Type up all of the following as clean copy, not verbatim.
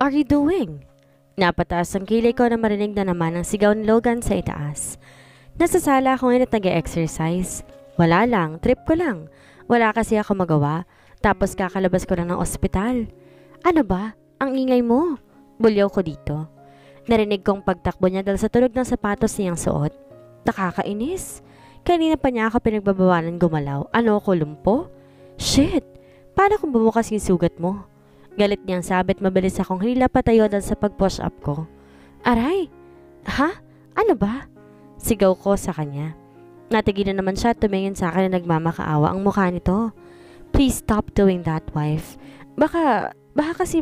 are you doing? Napataas ang kilay ko na marinig na naman ang sigaw ni Logan sa itaas. Nasa sala ako ngayon at nag-exercise. Wala lang, trip ko lang. Wala kasi ako magawa. Tapos kakalabas ko lang ng ospital. Ano ba? Ang ingay mo. Bulyaw ko dito. Narinig kong pagtakbo niya dahil sa tunog ng sapatos niyang suot. Nakakainis. Kanina pa niya ako pinagbabawalan gumalaw. Ano ko, lumpo? Shit! Paano kung bumukas yung sugat mo? Galit niyang sabit, mabilis akong hilap patayo dahil sa pag-push up ko. Aray! Ha? Ano ba? Sigaw ko sa kanya. Natigil na naman siya at tumingin sa akin na nagmamakaawa ang mukha nito. Please stop doing that, wife. Baka kasi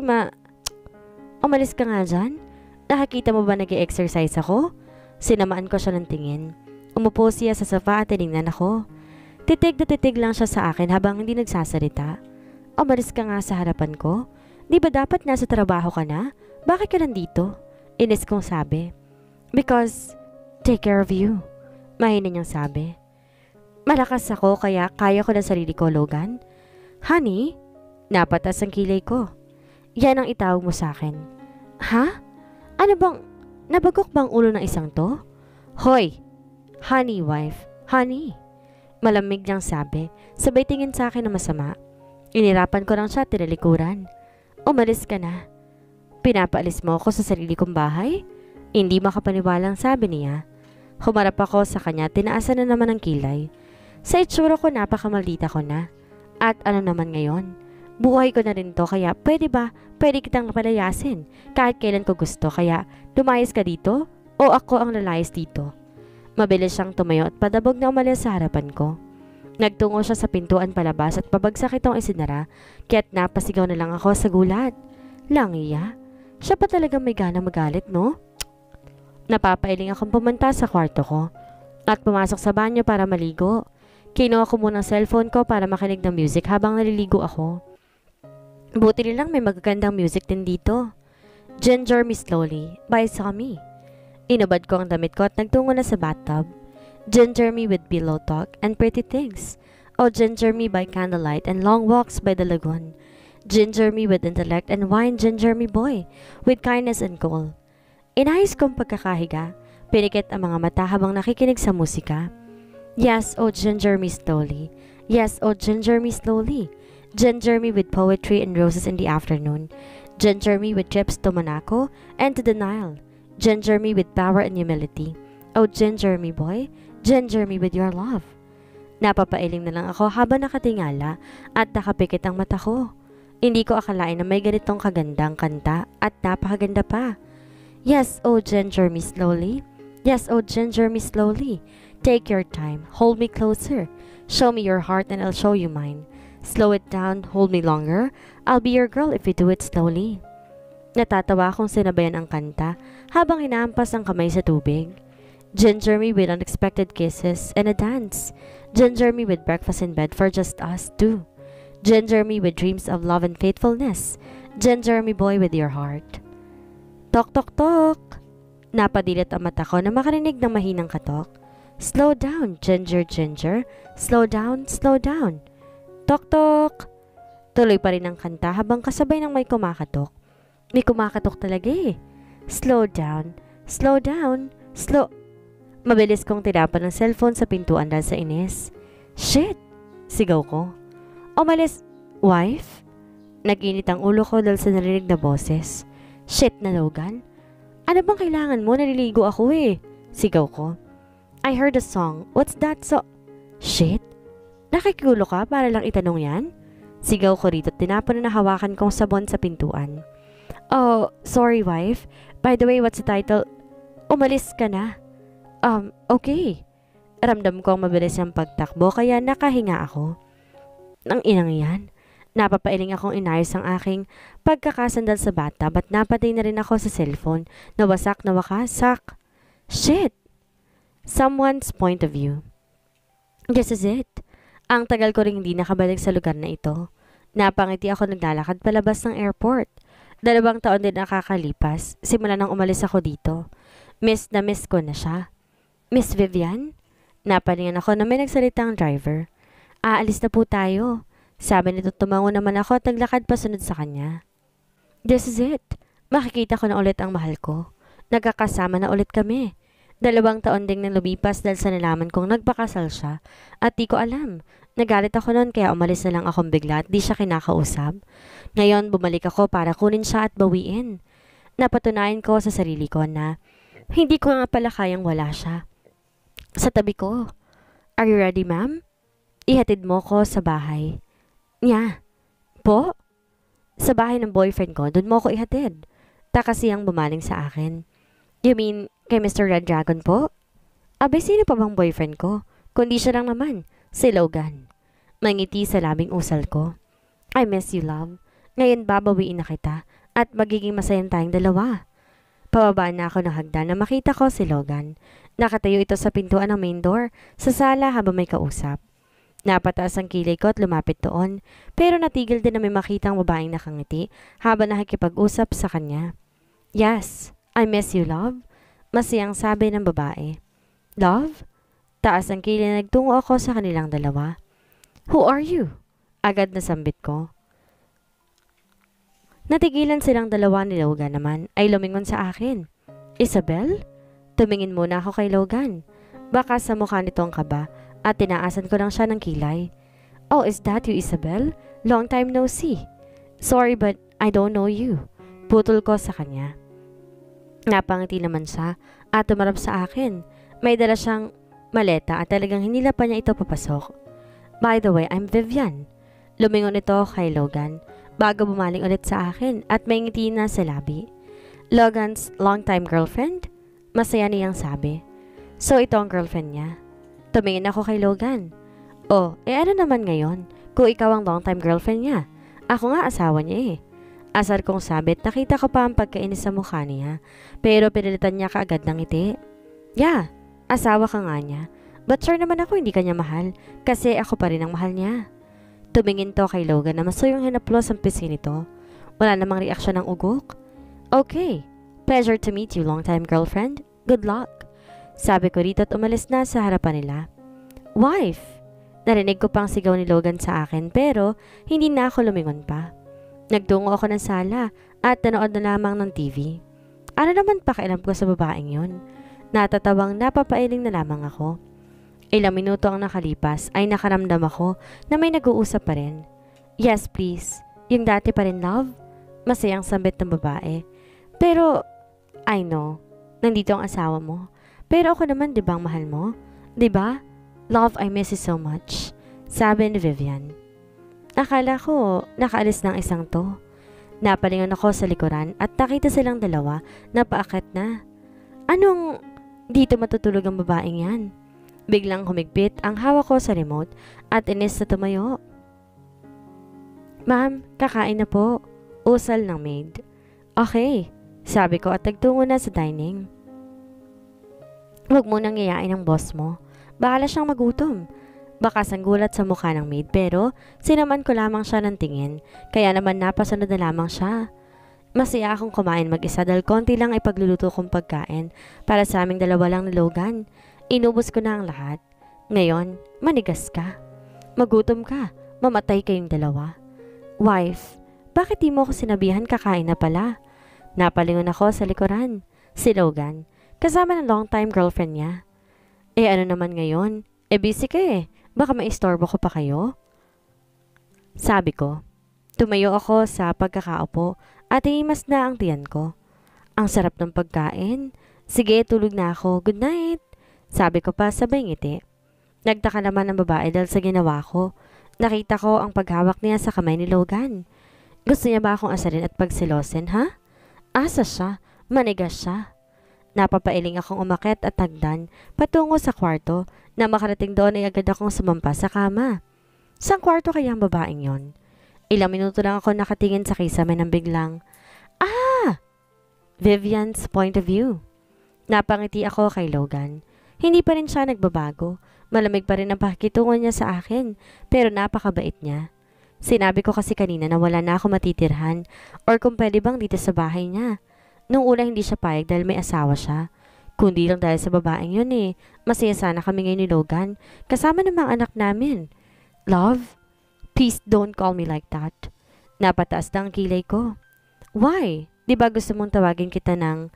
umalis ka nga dyan? Nakakita mo ba nag-i-exercise ako? Sinamaan ko siya ng tingin. Umupo siya sa sofa at tinignan ako. Titig na titig lang siya sa akin habang hindi nagsasalita. Umalis ka nga sa harapan ko. Di ba dapat nasa trabaho ka na? Bakit ka nandito? Inis kong sabi. Because, take care of you. Mahina niyang sabi. Malakas ako kaya kaya ko ng sarili ko, Logan. Honey? Napatas ang kilay ko. Yan ang itawag mo sa akin. Ha? Ano bang, nabagok bang ulo ng isang to? Hoy! Honey, wife. Honey. Malamig niyang sabi. Sabay tingin sa akin na masama. Inirapan ko lang siya at tinalikuran. Umalis ka na. Pinapaalis mo ako sa sarili kong bahay? Hindi makapaniwalang sabi niya. Humarap ako sa kanya, tinaasan na naman ang kilay. Sa itsura ko napakamaldita ko na. At ano naman ngayon? Buhay ko na rin to kaya pwede ba? Pwede kitang palayasin kahit kailan ko gusto kaya lumayas ka dito? O ako ang lalayas dito? Mabilis siyang tumayo at padabog na umalis sa harapan ko. Nagtungo siya sa pintuan palabas at pabagsak itong isinara, kaya't napasigaw na lang ako sa gulat. Langiya? Siya pa talaga may gana magalit, no? Napapailing akong pumunta sa kwarto ko at pumasok sa banyo para maligo. Kinuha ko muna ang cellphone ko para makinig ng music habang naliligo ako. Buti nilang may magagandang music din dito. Ginger Me Slowly by Sami. Inubad ko ang damit ko at nagtungo na sa bathtub. Ginger Me with Pillow Talk and Pretty Things. O Ginger Me by Candlelight and Long Walks by the Lagoon. Ginger Me with Intellect and Wine Ginger Me Boy with Kindness and Coal. Inayos kong pagkakahiga, pinikit ang mga mata habang nakikinig sa musika. Yes, oh ginger me slowly. Yes, oh ginger me slowly. Ginger me with poetry and roses in the afternoon. Ginger me with trips to Monaco and to the Nile. Ginger me with power and humility. Oh ginger me boy, ginger me with your love. Napapailing na lang ako habang nakatingala at nakapikit ang mata ko. Hindi ko akalain na may ganitong kagandang kanta at napakaganda pa. Yes, oh ginger me slowly. Yes, oh ginger me slowly. Take your time, hold me closer. Show me your heart and I'll show you mine. Slow it down, hold me longer. I'll be your girl if you do it slowly. Natatawa akong sinabayan ang kanta habang hinahampas ang kamay sa tubig. Ginger me with unexpected kisses and a dance. Ginger me with breakfast in bed for just us two. Ginger me with dreams of love and faithfulness. Ginger me boy with your heart. Tok tok tok. Napadilat ang mata ko na makarinig ng mahinang katok. Slow down, ginger ginger. Slow down, slow down. Tok tok. Tuloy pa rin ang kanta habang kasabay ng may kumakatok. May kumakatok talaga eh. Slow down, slow down, slow. Mabilis kong tinapan ng cellphone sa pintuan dahil sa inis. Shit! Sigaw ko. Umalis, wife? Nag-init ang ulo ko dahil sa narinig na boses. Shit na Logan. Ano bang kailangan mo? Naliligo ako eh. Sigaw ko. I heard a song. What's that so? Shit? Nakikigulo ka para lang itanong yan? Sigaw ko rito at tinapon na hawakan kong sabon sa pintuan. Oh, sorry wife. By the way, what's the title? Umalis ka na. Okay. Ramdam ko ang mabilis ang pagtakbo kaya nakahinga ako. Nang inang yan. Napapailing akong inayos ang aking pagkakasandal sa bathtub at napatay na rin ako sa cellphone na wasak na wakasak. Shit! Someone's point of view. This is it. Ang tagal ko rin hindi nakabalik sa lugar na ito. Napangiti ako naglalakad palabas ng airport. 2 taon din nakakalipas, simula nang umalis ako dito. Miss na miss ko na siya. Miss Vivian? Napalingan ako na may nagsalitang driver. Aalis na po tayo. Sabi nito tumango naman ako at naglakad pa sunod sa kanya. This is it. Makikita ko na ulit ang mahal ko. Nagkakasama na ulit kami. 2 taon ding nang lumipas dahil sa nalaman kong nagpakasal siya at di ko alam. Nagalit ako noon kaya umalis na lang akong bigla at di siya kinakausap. Ngayon bumalik ako para kunin siya at bawiin. Napatunayan ko sa sarili ko na hindi ko nga pala kayang wala siya. Sa tabi ko. Are you ready, ma'am? Ihatid mo ko sa bahay. Nya. Po? Sa bahay ng boyfriend ko, doon mo ko ihatid. Takasiyang bumaling sa akin. You mean, kay Mr. Red Dragon po? Abay, sino pa bang boyfriend ko? Kundi siya lang naman, si Logan. Mangiti sa labing usal ko. I miss you, love. Ngayon babawiin na kita at magiging masayang tayong dalawa. Pababa na ako ng hagdan na makita ko si Logan. Nakatayo ito sa pintuan ng main door sa sala habang may kausap. Napataas ang kilay ko at lumapit doon, pero natigil din na may makitang babaeng nakangiti habang nakikipag-usap sa kanya. Yes, I miss you, love. Masiyang sabi ng babae. Love? Taas ang kilay na nagtungo ako sa kanilang dalawa. Who are you? Agad na sambit ko. Natigilan silang dalawa ni Logan naman ay lumingon sa akin. Isabel? Tumingin muna ako kay Logan. Baka sa mukha nito ang kaba at tinaasan ko lang siya ng kilay. Oh, is that you, Isabel? Long time no see. Sorry but I don't know you. Putol ko sa kanya. Napangiti naman siya at tumarap sa akin. May dala siyang maleta at talagang hinila pa niya ito papasok. By the way, I'm Vivian. Lumingon ito kay Logan bago bumaling ulit sa akin at may ngiti na sa labi. Logan's longtime girlfriend? Masaya niyang sabi. So ito ang girlfriend niya. Tumingin ako kay Logan. Oh, ano naman ngayon kung ikaw ang longtime girlfriend niya? Ako nga asawa niya eh. Asar kong sabit, nakita ko pa ang pagkainis sa mukha niya. Pero pinilitan niya kaagad ng ngiti. Yeah, asawa ka nga niya. But sure naman ako hindi kanya mahal kasi ako pa rin ang mahal niya. Tumingin to kay Logan na masuyong hinaplos ang pisngi nito. Wala namang reaksyon ng ugok. Okay, pleasure to meet you, longtime girlfriend. Good luck. Sabi ko rito at umalis na sa harapan nila. Wife! Narinig ko pang sigaw ni Logan sa akin pero hindi na ako lumingon pa. Nagtungo ako ng sala at nanood na lamang ng TV. Ano naman pakialam ko sa babaeng yun? Natatawang napapailing na lamang ako. Ilang minuto ang nakalipas ay nakaramdam ako na may nag-uusap pa rin. Yes, please. Yung dati pa rin, love? Masayang sambit ng babae. Pero, I know, nandito ang asawa mo. Pero ako naman, di ba ang mahal mo? Di ba? Love, I miss you so much. Sabi ni Vivian. Akala ko, nakaalis ng isang to. Napalingon ako sa likuran at nakita silang dalawa na paakyat na. Anong dito matutulog ang babaeng yan? Biglang humigpit ang hawak ko sa remote at inis na tumayo. Ma'am, kakain na po. Usal ng maid. Okay, sabi ko at nagtungo na sa dining. Huwag mo nang yayain ang boss mo. Bahala siyang magutom. Bakas ang gulat sa mukha ng maid pero sinaman ko lamang siya ng tingin kaya naman napasunod na lamang siya. Masaya akong kumain mag-isa dahil konti lang ay pagluluto kong pagkain para sa aming dalawa lang ni Logan. Inubos ko na ang lahat. Ngayon, manigas ka. Magutom ka. Mamatay kayong dalawa. Wife, bakit di mo ako sinabihan kakain na pala? Napalingon ako sa likuran. Si Logan, kasama ng long-time girlfriend niya. Ano naman ngayon? Busy ka eh. Baka maistorbo ko pa kayo? Sabi ko. Tumayo ako sa pagkakaupo at inimas na ang tiyan ko. Ang sarap ng pagkain. Sige, tulog na ako. Good night. Sabi ko pa sabay ngiti. Nagtaka naman ang babae dahil sa ginawa ko. Nakita ko ang paghawak niya sa kamay ni Logan. Gusto niya ba akong asarin at pagsilosin, ha? Asa siya. Manigas siya. Napapailing akong umakyat at hagdan patungo sa kwarto na makarating doon ay agad akong sumampa sa kama. Sang kwarto kaya ang babaeng yon? Ilang minuto lang ako nakatingin sa kisame ng biglang, Vivian's point of view. Napangiti ako kay Logan. Hindi pa rin siya nagbabago. Malamig pa rin ang pakikitungo niya sa akin, pero napakabait niya. Sinabi ko kasi kanina na wala na ako matitirhan or kung pwede bang dito sa bahay niya. Nung una hindi siya payag dahil may asawa siya. Kundi lang dahil sa babaeng yun eh. Masaya sana kami ngayon ni Logan, kasama ng mga anak namin. Love, please don't call me like that. Napataas na ang kilay ko. Why? Di ba gusto mong tawagin kita ng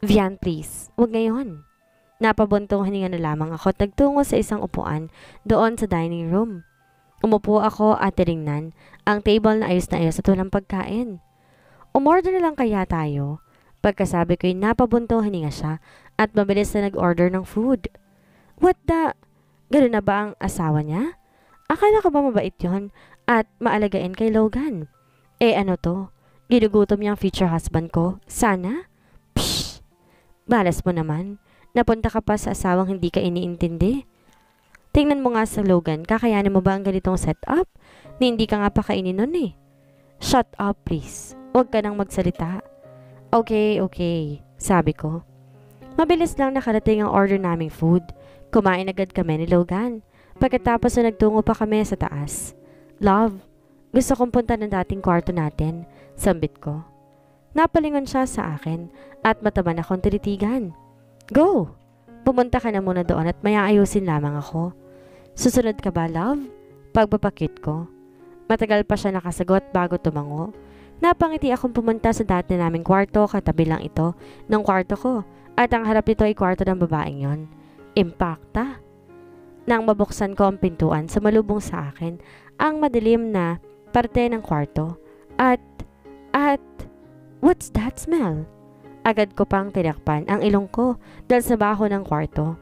Vian, please? Huwag ngayon. Napabuntong hininga na lamang ako at nagtungo sa isang upuan doon sa dining room. Umupo ako at tinignan ang table na ayos at walang pagkain. Umorder na lang kaya tayo? Pagkasabi ko'y napabuntong hininga siya at mabilis na nag-order ng food. What the? Ganun na ba ang asawa niya? Akala ko ba mabait yon at maalagain kay Logan? Eh ano to? Ginugutom niya ang future husband ko? Sana? Pshh! Balas mo naman. Napunta ka pa sa asawang hindi ka iniintindi. Tingnan mo nga sa Logan, kakayanin mo ba ang ganitong setup? Ni hindi ka nga pakainin nun eh. Shut up please. Huwag ka nang magsalita. Okay, sabi ko. Mabilis lang nakarating ang order naming food. Kumain agad kami ni Logan. Pagkatapos na nagtungo pa kami sa taas. Love, gusto kong punta ng dating kwarto natin. Sambit ko. Napalingon siya sa akin at mataban akong tinitigan. Go! Pumunta ka na muna doon at may aayusin lamang ako. Susunod ka ba, love? Pagpapakit ko. Matagal pa siya nakasagot bago tumango. Napangiti akong pumunta sa dati naming kwarto, katabi lang ito ng kwarto ko. At ang harap nito ay kwarto ng babaeng yon. Impacta. Nang mabuksan ko ang pintuan, sumalubong sa akin ang madilim na parte ng kwarto. At, what's that smell? Agad ko pang tinakpan ang ilong ko dahil sa baho ng kwarto.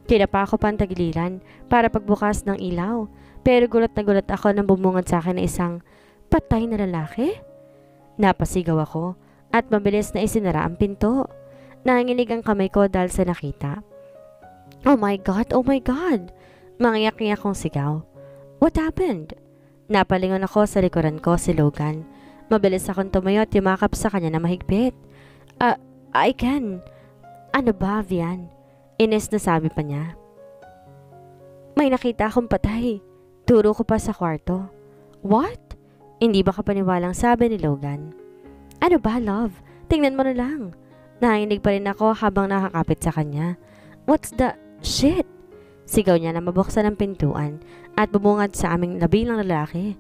Kinapa ko pang tagiliran para pagbukas ng ilaw. Pero gulat na gulat ako nang bumungad sa akin na isang patay na lalaki. Napasigaw ako at mabilis na isinara ang pinto. Nanginginig ang kamay ko dahil sa nakita. Oh my God! Mangiyak-iyak kong sigaw. What happened? Napalingon ako sa likuran ko si Logan. Mabilis akong tumayo at yumakap sa kanya na mahigpit. I can. Ano ba, Vian? Ines na sabi pa niya. May nakita akong patay. Turo ko pa sa kwarto. What? Hindi ba kapaniwalang sabi ni Logan? Ano ba, love? Tingnan mo na lang. Nakinig pa rin ako habang nakakapit sa kanya. What's the shit? Sigaw niya na mabuksan ang pintuan at bumungad sa aming labilang lalaki.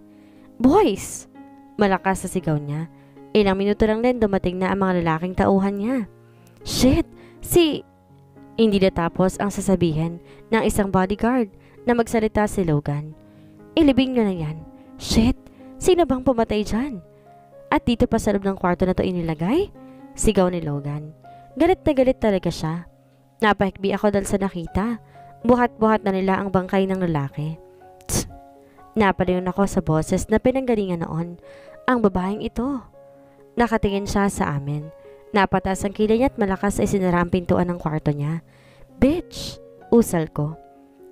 Boys! Malakas sa sigaw niya. Ilang minuto lang din dumating na ang mga lalaking tauhan niya. Shit! Hindi natapos ang sasabihin ng isang bodyguard na magsalita si Logan. Ilibing nyo na yan. Shit! Sino bang pumatay dyan? At dito pa sa loob ng kwarto na to inilagay? Sigaw ni Logan. Galit na galit talaga siya. Napahikbi ako dahil sa nakita. Buhat-buhat na nila ang bangkay ng lalaki. Tsk! Napalingon ako sa boses na pinanggalingan noon. Ang babaeng ito. Nakatingin siya sa amin. Napatas ang kilay niya at malakas ay sinara ang pintuan ng kwarto niya. Bitch! Usal ko.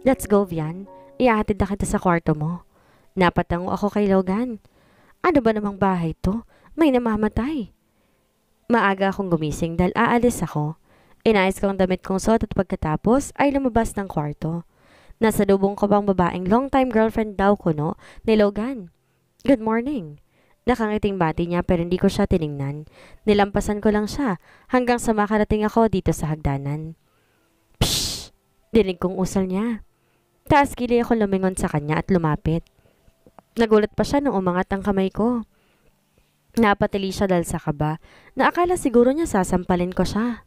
Let's go, Vian. Ihahatid na kita sa kwarto mo. Napatango ako kay Logan. Ano ba namang bahay to? May namamatay. Maaga akong gumising dahil aalis ako. Inayos ko ang damit kong suot at pagkatapos ay lumabas ng kwarto. Nasa lubong ko bang babaeng long-time girlfriend daw ko no ni Logan. Good morning. Nakangiting bati niya pero hindi ko siya tiningnan. Nilampasan ko lang siya hanggang sa makarating ako dito sa hagdanan. Pshh! Dinig kong usal niya. Taas kilay ako lumingon sa kanya at lumapit. Nagulat pa siya nung umangat ang kamay ko. Napatili siya dahil sa kaba na akala siguro niya sasampalin ko siya.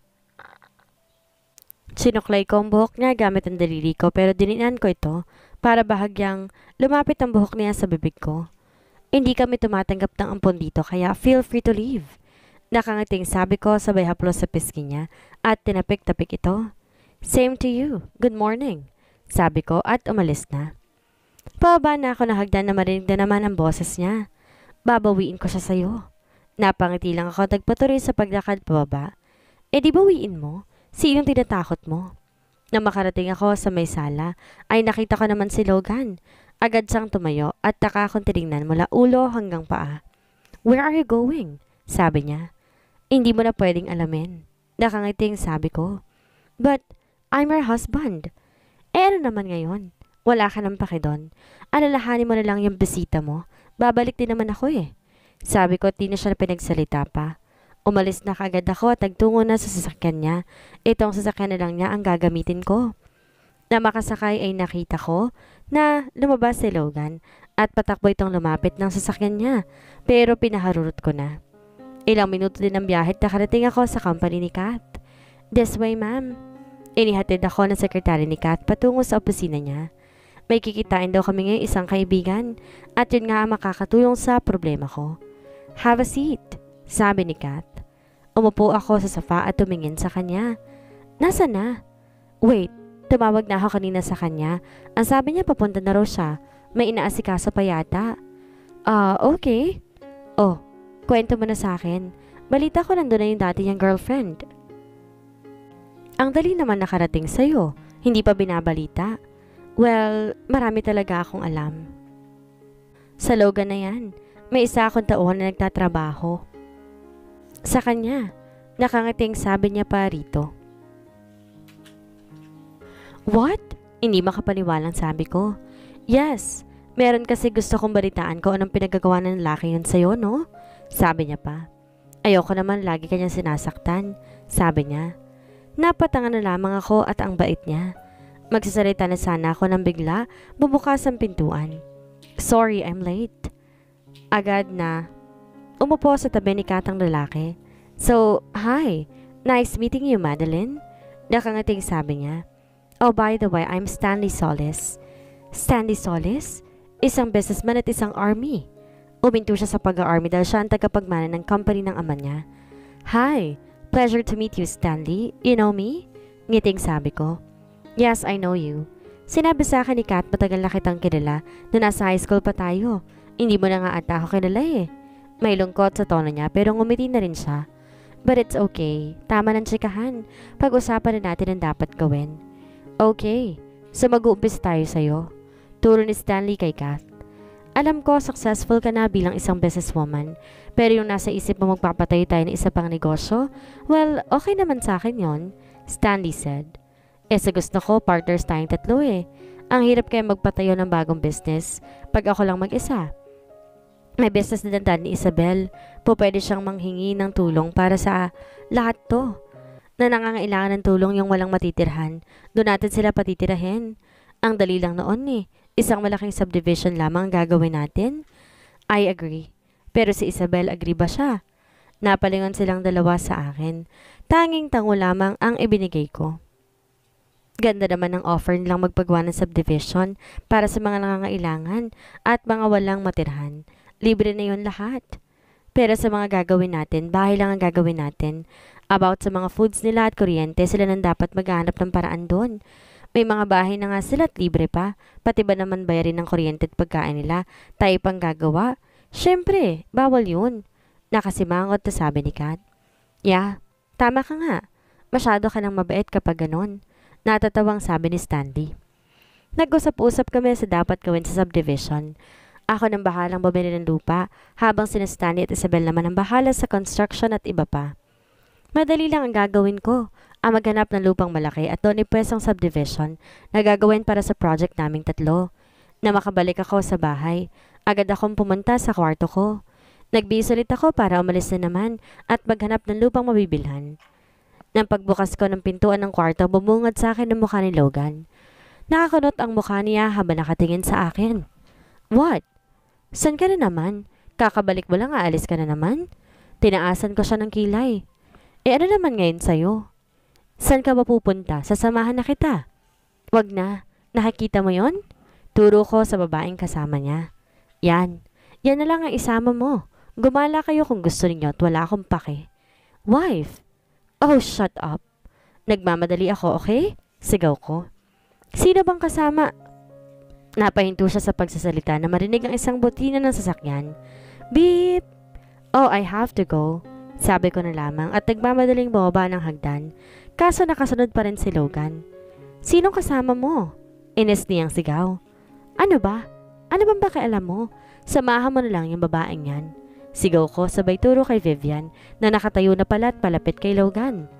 Sinuklay ko ang buhok niya gamit ang daliri ko pero dininan ko ito para bahagyang lumapit ang buhok niya sa bibig ko. Hindi kami tumatanggap ng ampon dito kaya feel free to leave. Nakangiting sabi ko sabay haplos sa pisngi niya at tinapik-tapik ito. Same to you. Good morning. Sabi ko at umalis na. Pababa na ako na hagdan na marinig na naman ang boses niya. Babawiin ko siya sa'yo. Napangiti lang ako nagpatuloy sa paglakad pababa. Eh di bawiin mo? Sinong tinatakot mo? Nang makarating ako sa may sala ay nakita ko naman si Logan. Agad siyang tumayo at taka akong tinignan mula ulo hanggang paa. Where are you going? Sabi niya. Hindi mo na pwedeng alamin. Nakangiting sabi ko. But I'm your husband. Eh ano naman ngayon? Wala ka nang paki doon. Alalahanin mo na lang yung bisita mo. Babalik din naman ako eh. Sabi ko at di na siya pinagsalita pa. Umalis na kaagad ako at nagtungo na sa sasakyan niya. Itong sasakyan na lang niya ang gagamitin ko. Na makasakay ay nakita ko na lumabas si Logan at patakbo itong lumapit ng sasakyan niya pero pinaharurot ko na. Ilang minuto din ang biyahe at nakarating ako sa company ni Kat. This way, ma'am. Inihatid ako ng sekretary ni Kat patungo sa opisina niya. May kikitain daw kami ngayong isang kaibigan at yun nga ang makakatulong sa problema ko. Have a seat, sabi ni Kat. Umupo ako sa sofa at tumingin sa kanya. Nasaan na? Wait, tumawag na ako kanina sa kanya. Ang sabi niya papunta na raw siya. May inaasikaso pa yata. Okay. Oh, kwento mo na sa akin. Balita ko nandun na yung dati niyang girlfriend. Ang dali naman nakarating sa'yo. Hindi pa binabalita. Well, marami talaga akong alam. Sa Logan na yan, may isa akong tauhan na nagtatrabaho. Sa kanya, nakangiting sabi niya pa rito. What? Hindi makapaniwalang sabi ko. Yes, meron kasi gusto kong balitaan ko anong pinagagawa ng lalaki yun sa'yo, no? Sabi niya pa. Ayoko naman lagi kanyang sinasaktan, sabi niya. Napatangan na lamang ako at ang bait niya. Magsasalita na sana ako nang bigla, bubukas ang pintuan. Sorry, I'm late. Agad na umupo sa tabi ni Kat ang lalaki. So, hi. Nice meeting you, Madeline. Nakangating sabi niya. Oh, by the way, I'm Stanley Solis. Stanley Solis? Isang businessman at isang army. Uminto siya sa pag-army dahil siya ang tagapagmana ng company ng ama niya. Hi. Pleasure to meet you, Stanley. You know me? Ngiting sabi ko. Yes, I know you. Sinabi sa akin ni Kat matagal na kitang kilala na nasa high school pa tayo. Hindi mo na nga ata ako kilala eh. May lungkot sa tono niya pero ngumiti na rin siya. But it's okay. Tama ng tsikahan. Pag-usapan na natin ang dapat gawin. Okay. So mag-uumpis tayo sa'yo. Turo ni Stanley kay Kat. Alam ko successful ka na bilang isang businesswoman. Pero yung nasa isip mo magpapatayo tayo ng isa pang negosyo, well, okay naman sa akin yon, Stanley said. Sa gusto ko, partners tayong tatlo eh. Ang hirap kaya magpatayo ng bagong business pag ako lang mag-isa. May business na dandan ni Isabel. Pwede siyang manghingi ng tulong para sa lahat to. Na nangangailangan ng tulong yung walang matitirhan. Doon natin sila patitirahin. Ang dali lang noon eh. Isang malaking subdivision lamang gagawin natin. I agree. Pero si Isabel, agree ba siya? Napalingon silang dalawa sa akin. Tanging tango lamang ang ibinigay ko. Ganda naman ang offer nilang magpagawa ng subdivision para sa mga nangangailangan at mga walang matirhan. Libre na yun lahat. Pero sa mga gagawin natin, bahay lang ang gagawin natin. About sa mga foods nila at kuryente, sila nang dapat maghanap ng paraan doon. May mga bahay na nga sila at libre pa. Pati ba naman bayarin ng kuryente at pagkain nila? Tayo pang gagawa? Siyempre, bawal yun. Nakasimangot na sabi ni Kat. Yeah, tama ka nga. Masyado ka nang mabait kapag ganon. Natatawang sabi ni Stanley. Nag-usap-usap kami sa dapat gawin sa subdivision. Ako nang bahalang bumili ng lupa, habang sina Stanley at Isabel naman ang bahala sa construction at iba pa. Madali lang ang gagawin ko, ang maghanap ng lupang malaki at doon ipwesong subdivision na gagawin para sa project naming tatlo. Na makabalik ako sa bahay, agad akong pumunta sa kwarto ko. Nagbihis ulit ako para umalis na naman at maghanap ng lupang mabibilhan. Nang pagbukas ko ng pintuan ng kwarto, bumungad sa akin ang mukha ni Logan. Nakakunot ang mukha niya habang nakatingin sa akin. What? San ka na naman? Kakabalik mo lang, aalis ka na naman? Tinaasan ko siya ng kilay. Ano naman ngayon sa'yo? San ka ba pupunta? Sasamahan na kita. Wag na. Nakikita mo yon? Turo ko sa babaeng kasama niya. Yan. Yan na lang ang isama mo. Gumala kayo kung gusto ninyo at wala akong pake. Wife? Oh, shut up. Nagmamadali ako, okay? Sigaw ko. Sino bang kasama? Napahinto siya sa pagsasalita na marinig ang isang butina ng sasakyan. Beep! Oh, I have to go. Sabi ko na lamang at nagmamadaling bumaba ng hagdan. Kaso nakasunod pa rin si Logan. Sinong kasama mo? Ines niyang sigaw. Ano ba? Ano bang pakialam mo? Samahan mo na lang yung babaeng yan. Sigaw ko sabay turo kay Vivian na nakatayo na pala at palapit kay Logan.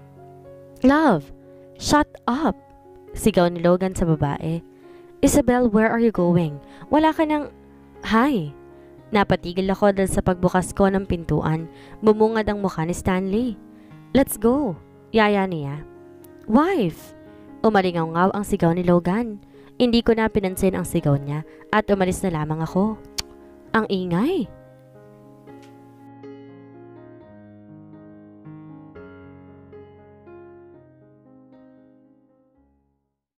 Love! Shut up! Sigaw ni Logan sa babae. Isabel, where are you going? Wala ka ng... Hi! Napatigil ako dahil sa pagbukas ko ng pintuan. Bumungad ang mukha ni Stanley. Let's go! Yaya niya. Wife! Umalingaw-ngaw ang sigaw ni Logan. Hindi ko na pinansin ang sigaw niya at umalis na lamang ako. Ang ingay!